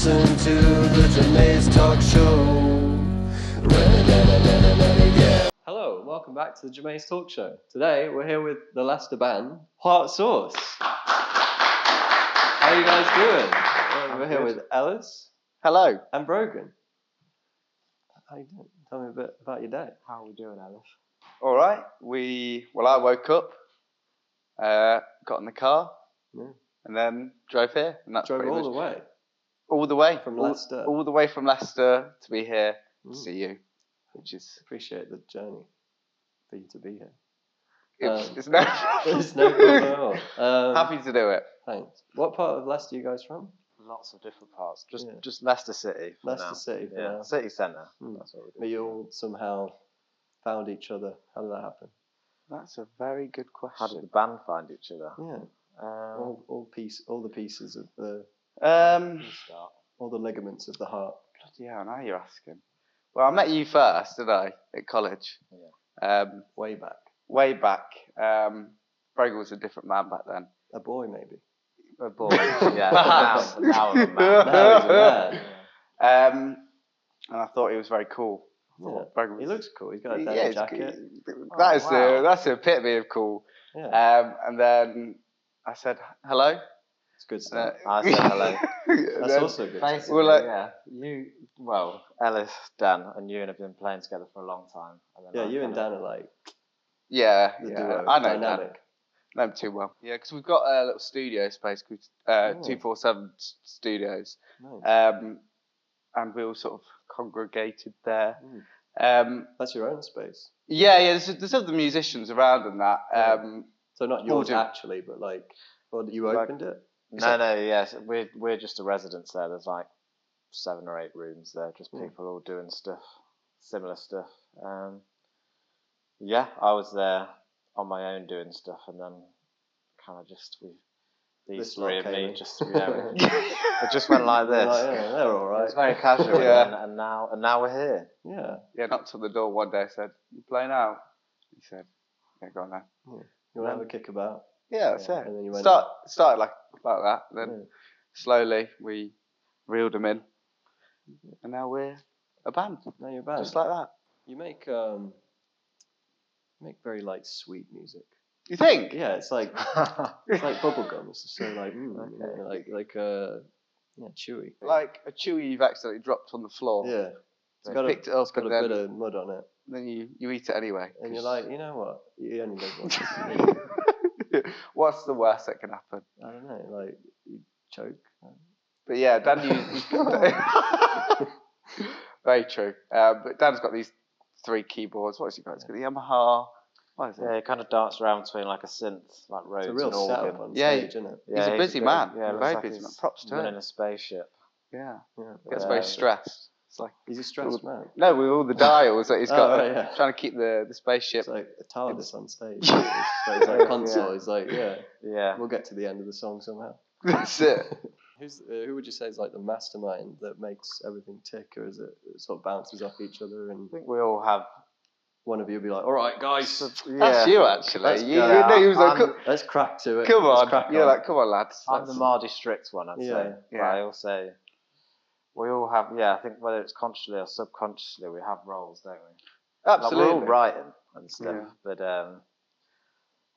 listen to the Jmaes talk show. Yeah. Hello, welcome back to the Jmaes talk show. Today we're here with the Leicester band, Hot Sauce. How are you guys doing? We're here with Ellis. Hello. And Brogan. How you doing? Tell me a bit about your day. How are we doing, Ellis? All right. I woke up, got in the car, and then drove here. And that's Drove pretty all much the way all the way from Leicester. all the way from Leicester to be here to see you, which is Appreciate the journey for you to be here. it's no problem. It's no problem at all. Happy to do it. Thanks. What part of Leicester are you guys from? Lots of different parts. Yeah. Just Leicester City. For Leicester now. City. For Yeah, now. city centre. Mm. That's what we do. But you all somehow found each other. How did that happen? That's a very good question. How did the band find each other? Yeah. All the pieces of the Start. all the ligaments of the heart. Bloody hell, now you're asking. Well, I met you first, didn't I, at college? Yeah. Way back. Way back. Brogan was a different man back then. A boy, maybe. A boy. Yeah. now I'm a man. Now he's a man. And I thought he was very cool. Yeah. He looks cool. He's got a denim Yeah, jacket. That's the epitome of cool. Yeah. And then I said hello. It's good stuff. I said hello. That's also good. Basically, Well, Ellis, Dan, and you have been playing together for a long time. And then Yeah, you and Dan are like Yeah, the yeah. duo. I know Dynamic. Dan. Know him too well. Yeah, because we've got a little studio space called 247 Studios. Nice. And we all sort of congregated there. That's your own space. Yeah. There's other musicians around and that. So not yours Audio. actually, but you opened it. Yes. We're just a residence there. There's like 7 or 8 rooms there, just people all doing stuff, similar stuff. I was there on my own doing stuff, and then kind of just these three and me just it just went like this. They're all right. It was very casual, Yeah. and now we're here. Yeah. Yeah, knocked on the door one day, said, "You playing out?" He said, "Yeah, go on then." You want to have a kick about? Yeah, that's it. And then you went Started like that. Then slowly we reeled them in, and now we're a band. Now you're a band. Just like that. You make very like sweet music. You think? Yeah, it's like bubblegum. It's just so like chewy. Like a chewy you've accidentally dropped on the floor. Yeah. So picked it up it's got and a bit of mud on it. then you eat it anyway. And you're like, you know what? You only live once. What's the worst that can happen? I don't know, like you choke. But yeah, Dan very true. But Dan's got these 3 keyboards. What has he got? He's got the Yamaha. What is it? Yeah, he kind of darts around between like a synth, like Rhodes It's a real and organ. setup on stage, isn't it? He's a busy man. Yeah, Very like busy man. he's Props to running him. a spaceship. Yeah. Yeah. Gets very stressed. It's like He's a stressed man. no, with all the dials that he's got, right, trying to keep the spaship. It's like a TARDIS on stage. It's like a console. He's like, Yeah. we'll get to the end of the song somehow. That's it. Who would you say is like the mastermind that makes everything tick, or is it sort of bounces off each other and I think we all have. one of you will be like, all right, guys, That's you actually. Let's You go. know, he was like, let's crack to it. come Let's on. crack You're on. like, come on, lads. I'm the Mardy strict one, I'd say. Yeah. But I also, we all have. Yeah, I think whether it's consciously or subconsciously, we have roles, don't we? Absolutely. Like we're all writing and stuff, Yeah. but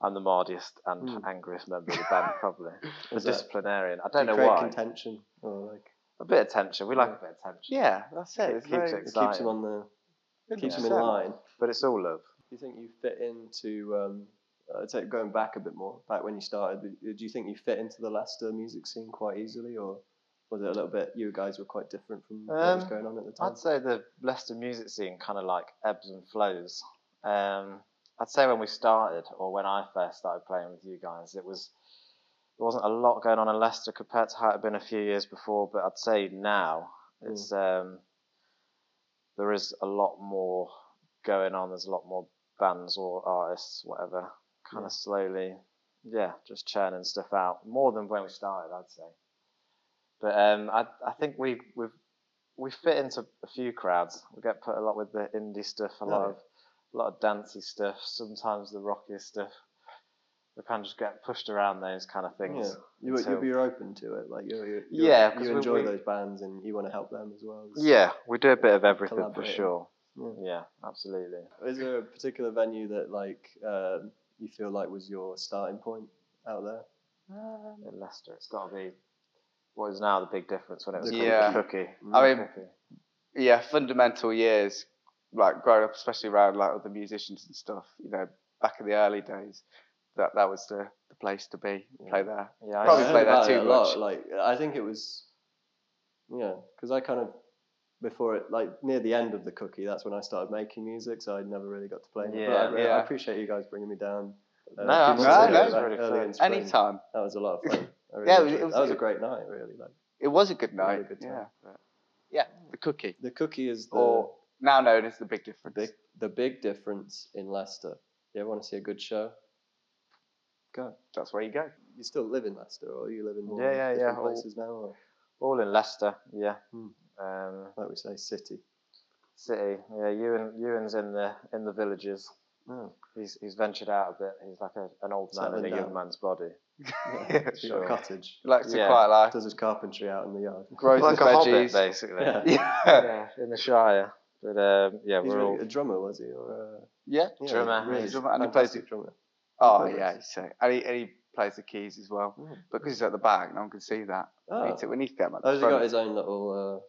I'm the mardiest and angriest member of the band, probably. The disciplinarian. I don't know create why. contention or like A bit of tension. We like a bit of tension. Yeah, that's it. It's Keeps very, it it keeps him exciting. on the keeps him in 100%. line. But it's all love. Do you think you fit into? I'd say going back a bit more, back when you started. Do you think you fit into the Leicester music scene quite easily, or was it a little bit? You guys were quite different from what was going on at the time. I'd say the Leicester music scene kind of like ebbs and flows. I'd say when we started, or when I first started playing with you guys, there wasn't a lot going on in Leicester compared to how it had been a few years before. But I'd say now it's there is a lot more going on. There's a lot more bands or artists, whatever, kind of slowly, just churning stuff out more than when we started, I'd say. But I think we fit into a few crowds. We get put a lot with the indie stuff, a lot of dancey stuff, sometimes the rockier stuff. we kind of just get pushed around those kind of things. Yeah, you're open to it. Like Yeah, 'cause you enjoy those bands and you want to help them as well. Yeah, we do a bit of everything for Collaborating. sure. Yeah. Yeah, absolutely. Is there a particular venue that like you feel like was your starting point out there? In Leicester, it's got to be what is now the Big Difference when it was Yeah. called Cookie. I mean, yeah, fundamental years, like growing up, especially around like other musicians and stuff. You know, back in the early days, that was the place to be. Play there. Yeah, Probably I play heard there about too it a much. lot. Like I think it was, because I kind of before it, like near the end of the Cookie, that's when I started making music. So I never really got to play it. Yeah, But I appreciate you guys bringing me down. No, a few months absolutely. ago, It was like, really early fun. in spring. Anytime. That was a lot of fun. I really Yeah, enjoyed it was- that was a great night, really. Like It was a good night. Really good time. Yeah. But, yeah, the Cookie, the Cookie is or now known as the Big Difference. the big difference in Leicester. You ever want to see a good show? Go. That's where you go. You still live in Leicester, or you live in more Yeah, different yeah. places now? Or, all in Leicester. Yeah. like we say, city. City. Yeah, Ewan's in the villages. Oh. He's ventured out a bit. He's like an old man Settling in a down. young man's body. Yeah, he's got a cottage. He likes a Yeah. quiet life. Does his carpentry out in the yard. Grows Like his a hobbit, veggies. basically. Yeah. Yeah. In the Shire. But yeah, He's we're all really a drummer, was he? Or Yeah. Drummer. Really He's a drummer, and he plays fantastic drummer. Oh He plays. yeah, so and he plays the keys as well. Because he's at the back, no one can see that. Oh. We need to get him at Oh, the has he got front. his own little?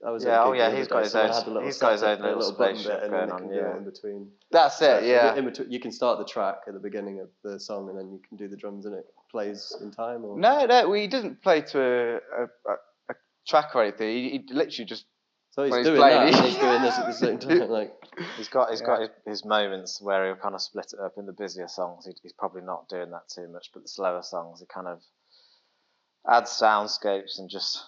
I was Yeah, at a oh gig yeah, the he's other got day. his Someone own. had the little He's got his own setup, the little button bit, spaceship and then going they on. can do Yeah. it in between. That's it. Yeah. In between, you can start the track at the beginning of the song, and then you can do the drums, and it plays in time. Or? No, he doesn't play to a track or anything. He literally just. So he's when he's doing playing, that, and he's doing this at the same time. Like He's got his moments where he'll kind of split it up in the busier songs. He's probably not doing that too much, but the slower songs he kind of adds soundscapes and just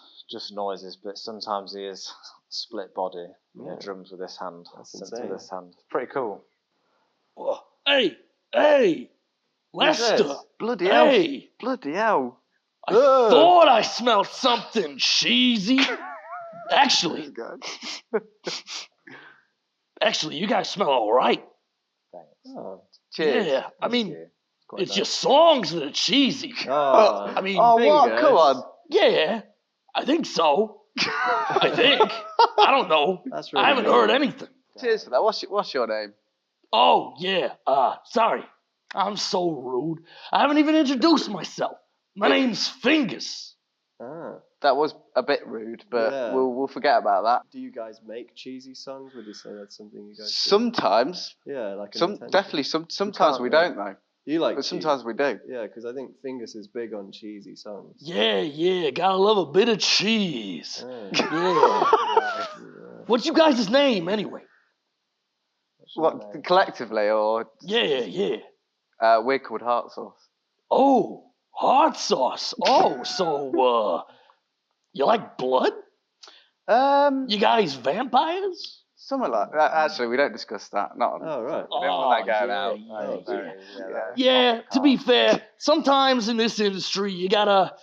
noises. But sometimes he is split body. You know, drums with this hand, That's synths insane. with this hand. Pretty cool. Oh, hey, Lester. Bloody hell! Hey, Bloody hell! I thought I smelled something cheesy. Actually, you guys smell all right. Thanks. oh, Cheers. Yeah, I Thank mean, you. quite it's nice. your songs that are cheesy. Oh, I mean, Oh what? fingers. Come on! yeah, I think so. I think. I don't know. That's really I haven't good. heard anything. Cheers for that. What's your name? Oh, yeah. Sorry. I'm so rude. I haven't even introduced myself. My name's Fingers. Ah. That was a bit rude, but Yeah. we'll forget about that. Do you guys make cheesy songs? Would you say that's something you guys do? Sometimes, Yeah, like an some intention. definitely sometimes we really. don't though, You like but cheese? sometimes we do. Yeah, because I think Fingers is big on cheesy songs. Yeah. Gotta love a bit of cheese. Ah. Yeah. What's you guys' name, anyway? What collectively or Yeah. we're called Heart Sauce. Oh, hot sauce. Oh, so, you like blood? You guys vampires? Something like that. Actually, we don't discuss that. Not. Oh, right. We don't want that going yeah, out. yeah. Yeah, to be fair, sometimes in this industry, you gotta,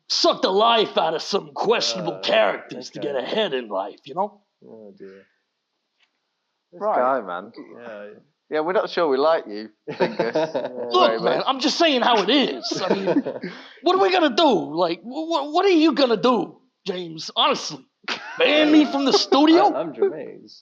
suck the life out of some questionable characters to okay. get ahead in life, Oh, dear. This Right. guy, man. Yeah. Yeah, we're not sure we like you, Fingers. Look, man, I'm just saying how it is. I mean, what are we gonna do? Like, what are you gonna do, James? Honestly, ban me from the studio? I'm Jmaes.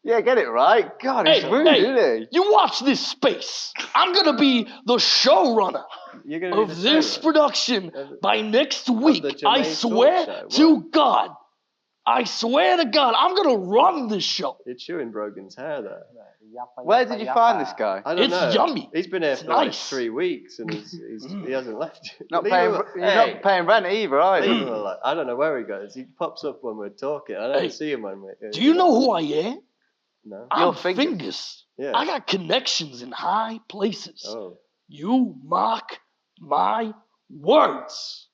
Yeah, get it right. God, he's Hey, rude, hey. isn't he? You watch this space. I'm gonna be the showrunner You're gonna be of the this showrunner. production by next week. the I Jmaes swear talk show. to God. I swear to God, I'm gonna run this show. You're chewing Brogan's hair there. Where did you find this guy? I don't It's know. yummy. He's been here It's for like nice. 3 weeks and he hasn't left. Not Leave paying. him- You're hey, not paying rent either, are leave you? him alone. I don't know where he goes. He pops up when we're talking. I don't Hey, see him when we're. Do you know who I am? No. I'm Fingers. Fingers. Yeah. I got connections in high places. Oh. You mock my words.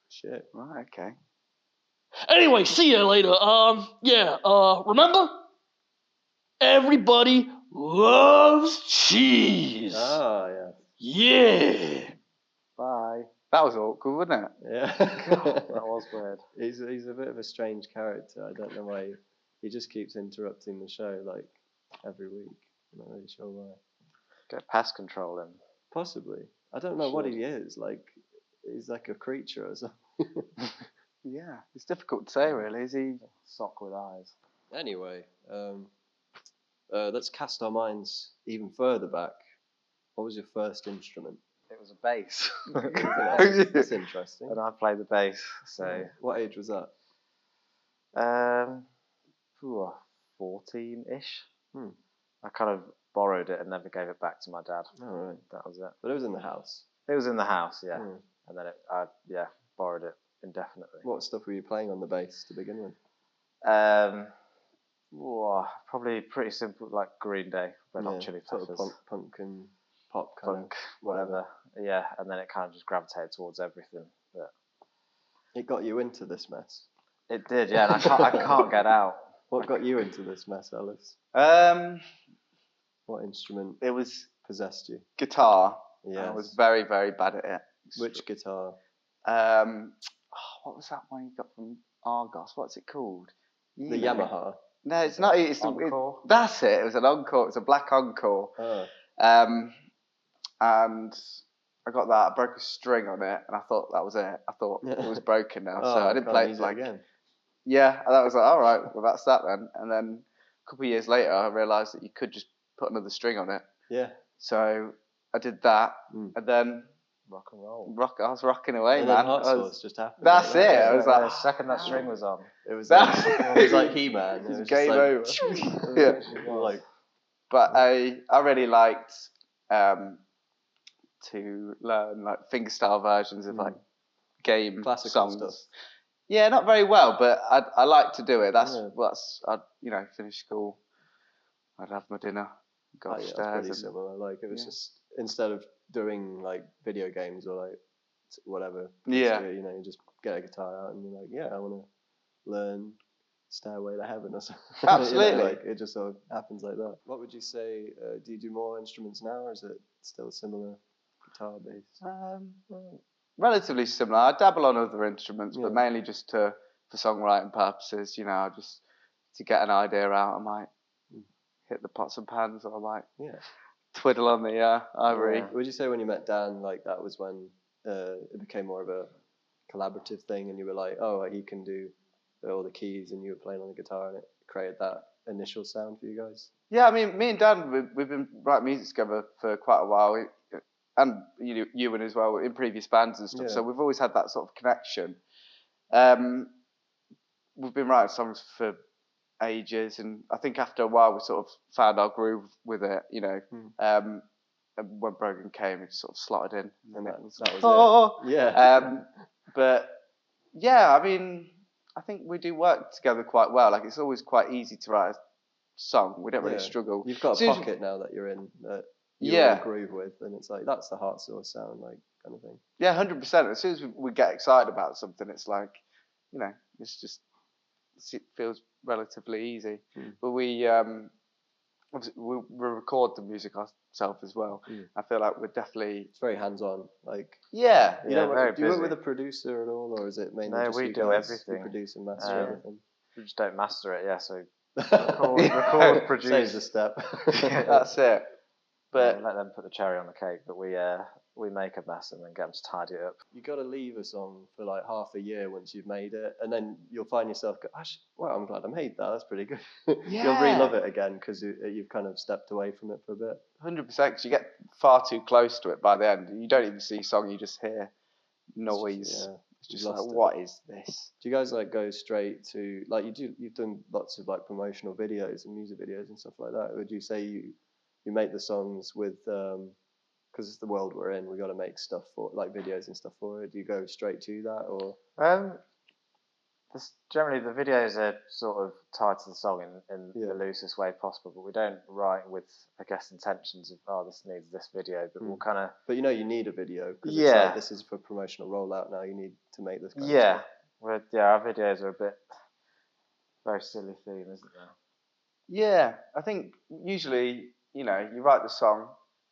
Shit. Right. Okay. Anyway, see you later. Remember? Everybody loves cheese. Oh, yeah. Yeah. Bye. That was awkward, wasn't it? Yeah. That was weird. He's a bit of a strange character. I don't know why he just keeps interrupting the show like every week. I'm not really sure why. Get pest control in. Possibly. I don't know what he is. Like, he's like a creature or something. Yeah, it's difficult to say, really. Is he? Sock with eyes. Anyway, let's cast our minds even further back. What was your first instrument? It was a bass. That's interesting. And I played the bass. So, What age was that? 14-ish. Hmm. I kind of borrowed it and never gave it back to my dad. Oh, right. That was it. But it was in the house. It was in the house, yeah. Hmm. And then I borrowed it indefinitely. What stuff were you playing on the bass to begin with? Probably pretty simple, like Green Day, Red Hot Chili Peppers. Sort of punk and pop kind Punk, of whatever. Yeah, and then it kind of just gravitated towards everything. But It got you into this mess. it did, yeah. And I can't get out. What got you into this mess, Ellis? What instrument It was possessed you? guitar. Yes. I was very, very bad at it. Which guitar? What was that one you got from Argos? What's it called? The Yamaha. No, it's not. It's Encore? that's it. It was an Encore. It was a black Encore. Oh. And I got that. I broke a string on it, and I thought that was it. I thought it was broken now, so I didn't can't play it use like again. yeah. And I was like, all right, well that's that then. And then a couple of years later, I realised that you could just put another string on it. Yeah. So I did that, Mm. and then Rock and roll. I was rocking away, And man. then Hot I was- Sauce just happened. That's like it. that. I was The like, second that string was on. It was That's- like, it was like He-Man. It was just game like, over. Yeah. Like, But I really liked to learn like fingerstyle versions of like game classical songs. stuff. Yeah, not very well, but I like to do it. Yeah. I'd finish school, I'd have my dinner, go That's upstairs, pretty and similar. Like it was yeah. just instead of doing like video games or like whatever. Yeah. You know, you just get a guitar out and you're like, yeah, I want to learn Stairway to Heaven or something. You know, Absolutely. like it just sort of happens like that. What would you say? Do you do more instruments now, or is it still similar guitar based? relatively similar. I dabble on other instruments, Yeah. but mainly just for songwriting purposes. You know, just to get an idea out. I might hit the pots and pans, or I might Yeah. twiddle on the ivory. Would you say when you met Dan, like that was when it became more of a collaborative thing, and you were like, oh, he can do all the keys, and you were playing on the guitar, and it created that initial sound for you guys? Yeah, I mean, me and Dan, we've been writing music together for quite a while, and you and as well in previous bands and stuff. Yeah. So we've always had that sort of connection. We've been writing songs for ages, and I think after a while we sort of found our groove with it. You know, and when Brogan came, it sort of slotted in, And it that was was oh. it. Yeah. But yeah, I mean, I think we do work together quite well. Like it's always quite easy to write a song. We don't really Yeah. struggle. You've got a Soon as- pocket now that you're in that you Yeah. all groove with, and it's like that's the Heart Source sound, like kind of thing. Yeah, 100%. As soon as we get excited about something, it's like, you know, it feels relatively easy. But we record the music ourselves as well. I feel like we're definitely It's very hands-on. Like, yeah. you Yeah, know, very do you work busy. with a producer at all, or is it mainly No, just we you do guys everything. who produce and master everything? We just don't master it, yeah. So record, produce. Saves a step. That's it. But we let them put the cherry on the cake, but we make a mess and then get them to tidy it up. You got to leave a song for like half a year once you've made it, and then you'll find yourself go, "Actually, well, I'm glad I made that. That's pretty good." You'll re-love it again because you've kind of stepped away from it for a bit. 100%, because you get far too close to it by the end. You don't even see song, you just hear noise. Yeah. It's just You've like, lost it. what is this? Do you guys like go straight to like you've done lots of like promotional videos and music videos and stuff like that? Would you say you make the songs with because it's the world we're in, we got to make stuff for like videos and stuff for it? Do you go straight to that, or Generally the videos are sort of tied to the song in Yeah. the loosest way possible, but we don't write with, I guess, intentions of this needs this video, but we'll kind of but you know you need a video because it's Yeah. like this is for promotional rollout now. You need to make this. Kind of yeah. stuff. Our videos are a bit very silly theme, isn't there? Yeah, I think usually, you know, you write the song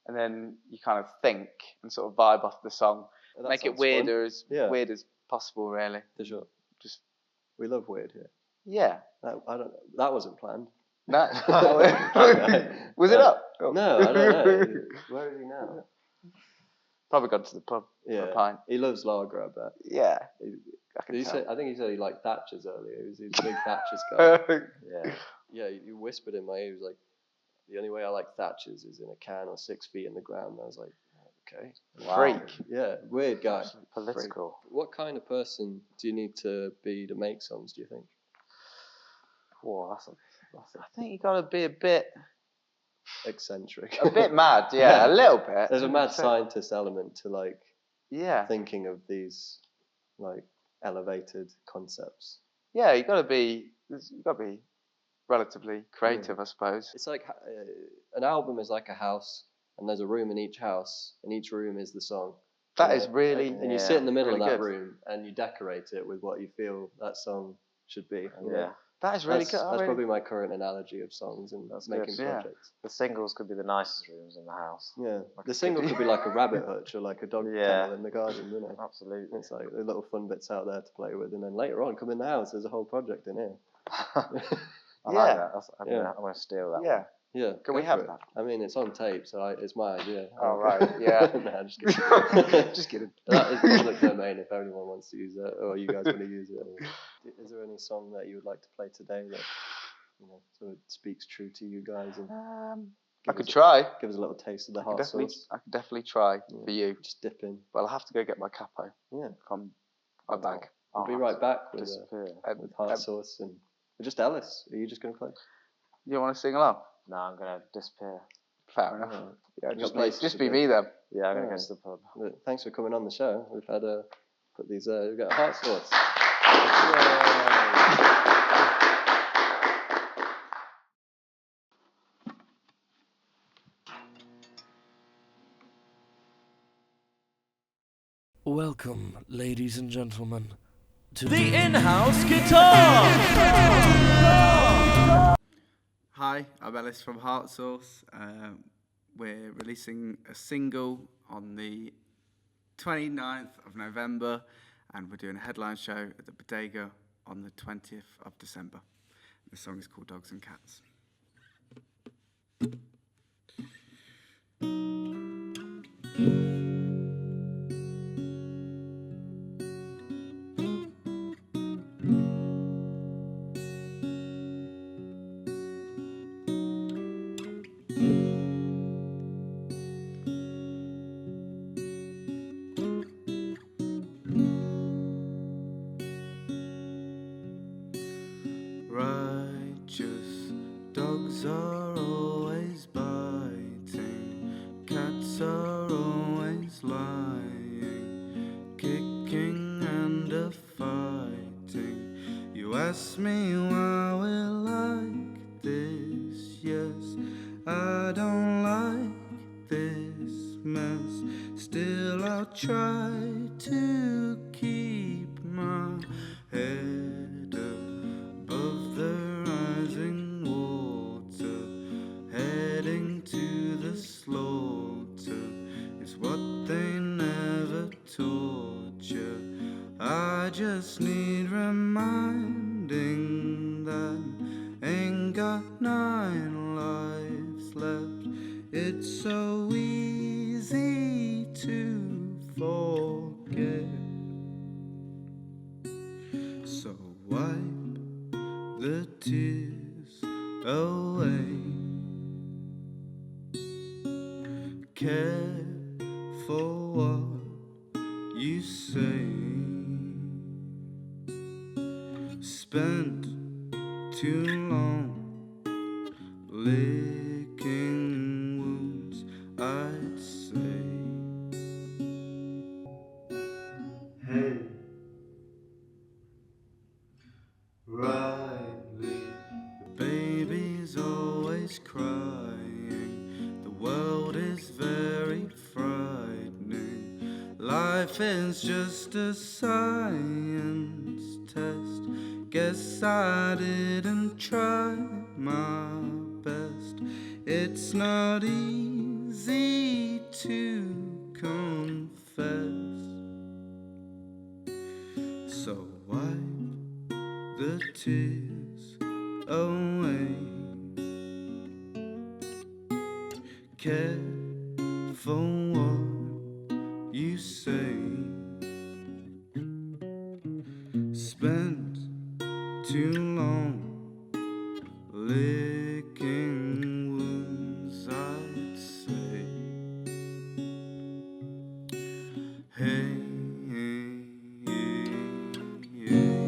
and then you kind of think and sort of vibe off the song. That Make it sounds fun. weird as possible, really. For sure. Just We love weird here. yeah. That wasn't planned. No. Was it up? No, I don't know. Where is he now? Probably gone to the pub for a pint. He loves lager, I bet. Yeah. I think he said he liked Thatcher's earlier. He was a big Thatcher's guy. Yeah. Yeah, you whispered in my ear. He was like, the only way I like Thatcher's is in a can or 6 feet in the ground. And I was like, okay. Wow. Freak. Yeah, weird guy. Political. What kind of person do you need to be to make songs, do you think? Whoa, I think you got to be a bit eccentric. A bit mad, yeah, a little bit. There's a mad scientist element to like thinking of these like elevated concepts. Yeah, you got to be relatively creative, I suppose. It's like an album is like a house, and there's a room in each house, and each room is the song. That is really, and you sit in the middle really of that good. room, and you decorate it with what you feel that song should be. Yeah. That is really good. That's probably my current analogy of songs and making projects. The singles could be the nicest rooms in the house. Yeah, the single could be like a rabbit hutch or like a dog kennel in the garden, you know. Absolutely. It's like the little fun bits out there to play with, and then later on, come in the house, there's a whole project in here. I like that. I'm going to steal that one. Yeah. Can we have that? I mean, it's on tape, so it's my idea. Oh, right. Yeah. Nah, just kidding. Just kidding. That is public domain if anyone wants to use it, or you guys want to use it. Is there any song that you would like to play today that sort of speaks true to you guys? And I could try. Give us a little taste of the hot sauce. I could definitely try for you. Just dip in. But I'll have to go get my capo. Yeah. From my bag. I'll be right back with hot sauce and just Ellis. Are you just going to play? You want to sing along? No, I'm going to disappear. Fair enough. Yeah, just be go. me then. Yeah, I'm going to go to the pub. Thanks for coming on the show. We've had put these. We've got hot sauce. Welcome, ladies and gentlemen, to the in-house guitar. Hi, I'm Ellis from Heart Source. We're releasing a single on the 29th of November, and we're doing a headline show at the Bodega on the 20th of December. The song is called Dogs and Cats. Righteous dogs are always biting, cats are always lying, kicking and fighting. You ask me why we're like this, yes, I don't like this mess. Still I'll try to keep my head above the rising water, heading to the slaughter is what they never taught you. I just need reminding that ain't got 9 lives left. It's so easy to forget. So wipe the tears away. Care for what you say. Spent too long licking wounds, I'd say. Hey, rightly, the baby's always crying. The world is very frightening. Life is just a science test. Guess I didn't try my best. It's not easy to confess. So wipe the tears away. careful what you say. Spent too long licking wounds, I'd say. Hey, hey, hey, hey.